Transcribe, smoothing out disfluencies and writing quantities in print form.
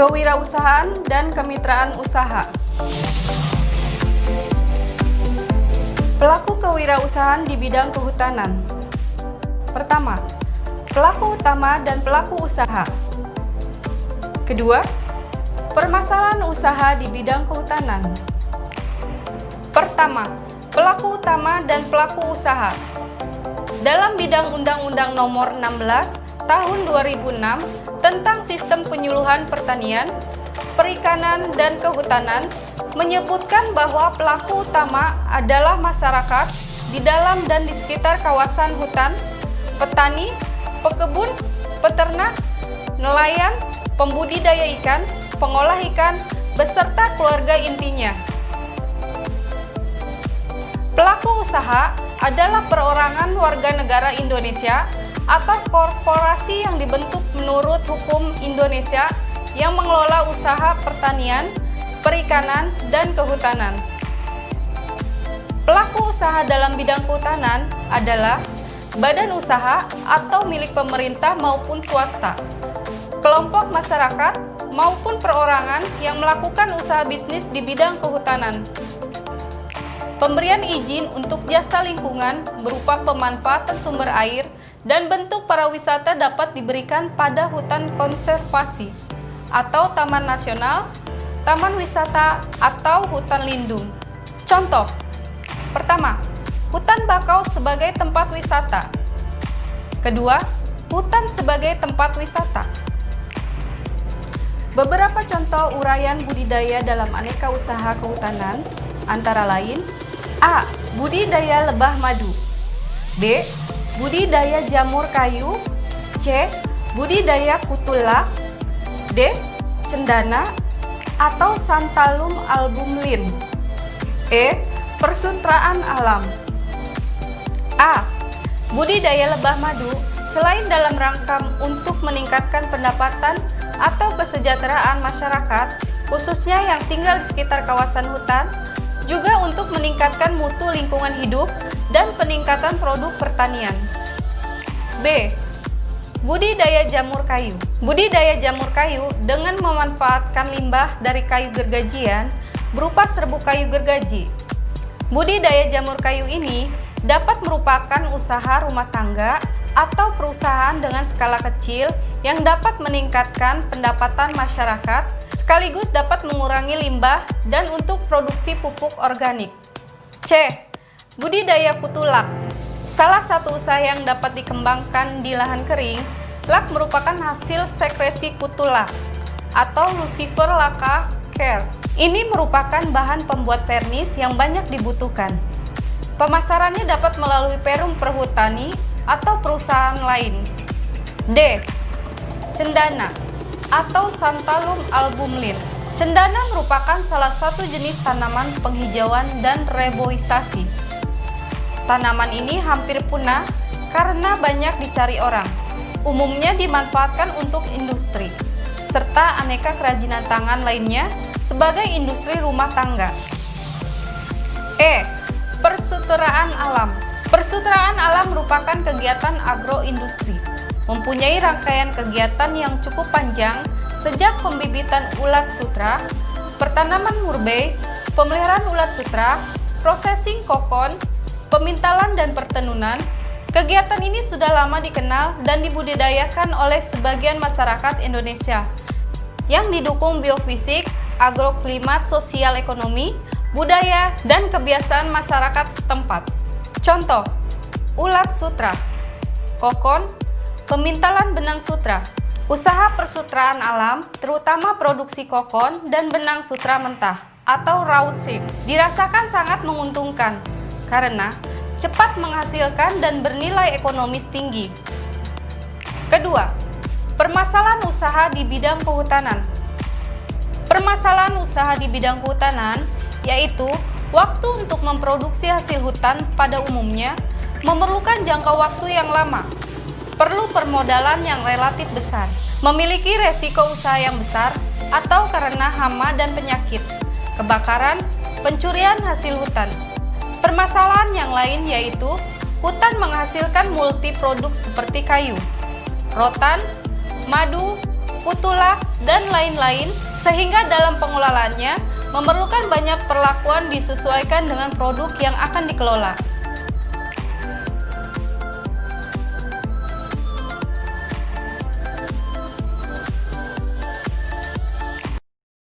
Kewirausahaan dan kemitraan usaha. Pelaku kewirausahaan di bidang kehutanan. Pertama, pelaku utama dan pelaku usaha. Kedua, permasalahan usaha di bidang kehutanan. Pertama, pelaku utama dan pelaku usaha. Dalam bidang Undang-Undang Nomor 16 Tahun 2006 tentang Sistem Penyuluhan Pertanian, Perikanan, dan Kehutanan menyebutkan bahwa pelaku utama adalah masyarakat di dalam dan di sekitar kawasan hutan, petani, pekebun, peternak, nelayan, pembudidaya ikan, pengolah ikan, beserta keluarga intinya. Pelaku usaha adalah perorangan warga negara Indonesia atau korporasi yang dibentuk menurut hukum Indonesia yang mengelola usaha pertanian, perikanan, dan kehutanan. Pelaku usaha dalam bidang kehutanan adalah badan usaha atau milik pemerintah maupun swasta, kelompok masyarakat maupun perorangan yang melakukan usaha bisnis di bidang kehutanan. Pemberian izin untuk jasa lingkungan berupa pemanfaatan sumber air dan bentuk pariwisata dapat diberikan pada hutan konservasi atau taman nasional, taman wisata, atau hutan lindung. Contoh, pertama, hutan bakau sebagai tempat wisata. Kedua, hutan sebagai tempat wisata. Beberapa contoh uraian budidaya dalam aneka usaha kehutanan antara lain: A. Budidaya lebah madu. B. Budidaya jamur kayu. C. Budidaya kutulak. D. Cendana atau Santalum albumlin. E. Persutraan alam. A. Budidaya lebah madu selain dalam rangka untuk meningkatkan pendapatan atau kesejahteraan masyarakat, khususnya yang tinggal di sekitar kawasan hutan, juga untuk meningkatkan mutu lingkungan hidup dan peningkatan produk pertanian. B. Budidaya jamur kayu. Budidaya jamur kayu dengan memanfaatkan limbah dari kayu gergajian berupa serbuk kayu gergaji. Budidaya jamur kayu ini dapat merupakan usaha rumah tangga atau perusahaan dengan skala kecil yang dapat meningkatkan pendapatan masyarakat sekaligus dapat mengurangi limbah dan untuk produksi pupuk organik. C. Budidaya kutulak. Salah satu usaha yang dapat dikembangkan di lahan kering, lak merupakan hasil sekresi kutulak atau Lucifer lacca care. Ini merupakan bahan pembuat vernis yang banyak dibutuhkan. Pemasarannya dapat melalui perum perhutani atau perusahaan lain. D. Cendana atau Santalum albumlin. Cendana merupakan salah satu jenis tanaman penghijauan dan reboisasi. Tanaman ini hampir punah karena banyak dicari orang. Umumnya dimanfaatkan untuk industri, serta aneka kerajinan tangan lainnya sebagai industri rumah tangga. E. Persutraan alam. Persutraan alam merupakan kegiatan agroindustri. Mempunyai rangkaian kegiatan yang cukup panjang sejak pembibitan ulat sutra, pertanaman murbei, pemeliharaan ulat sutra, processing kokon, pemintalan dan pertenunan. Kegiatan ini sudah lama dikenal dan dibudidayakan oleh sebagian masyarakat Indonesia yang didukung biofisik, agroklimat, sosial ekonomi, budaya, dan kebiasaan masyarakat setempat. Contoh, ulat sutra, kokon, pemintalan benang sutra. Usaha persutraan alam, terutama produksi kokon dan benang sutra mentah atau raw silk, dirasakan sangat menguntungkan karena cepat menghasilkan dan bernilai ekonomis tinggi. Kedua, permasalahan usaha di bidang kehutanan. Permasalahan usaha di bidang kehutanan yaitu waktu untuk memproduksi hasil hutan pada umumnya memerlukan jangka waktu yang lama, perlu permodalan yang relatif besar, memiliki resiko usaha yang besar atau karena hama dan penyakit, kebakaran, pencurian hasil hutan. Permasalahan yang lain yaitu hutan menghasilkan multiproduk seperti kayu, rotan, madu, kuku tulang, dan lain-lain, sehingga dalam pengelolaannya memerlukan banyak perlakuan disesuaikan dengan produk yang akan dikelola.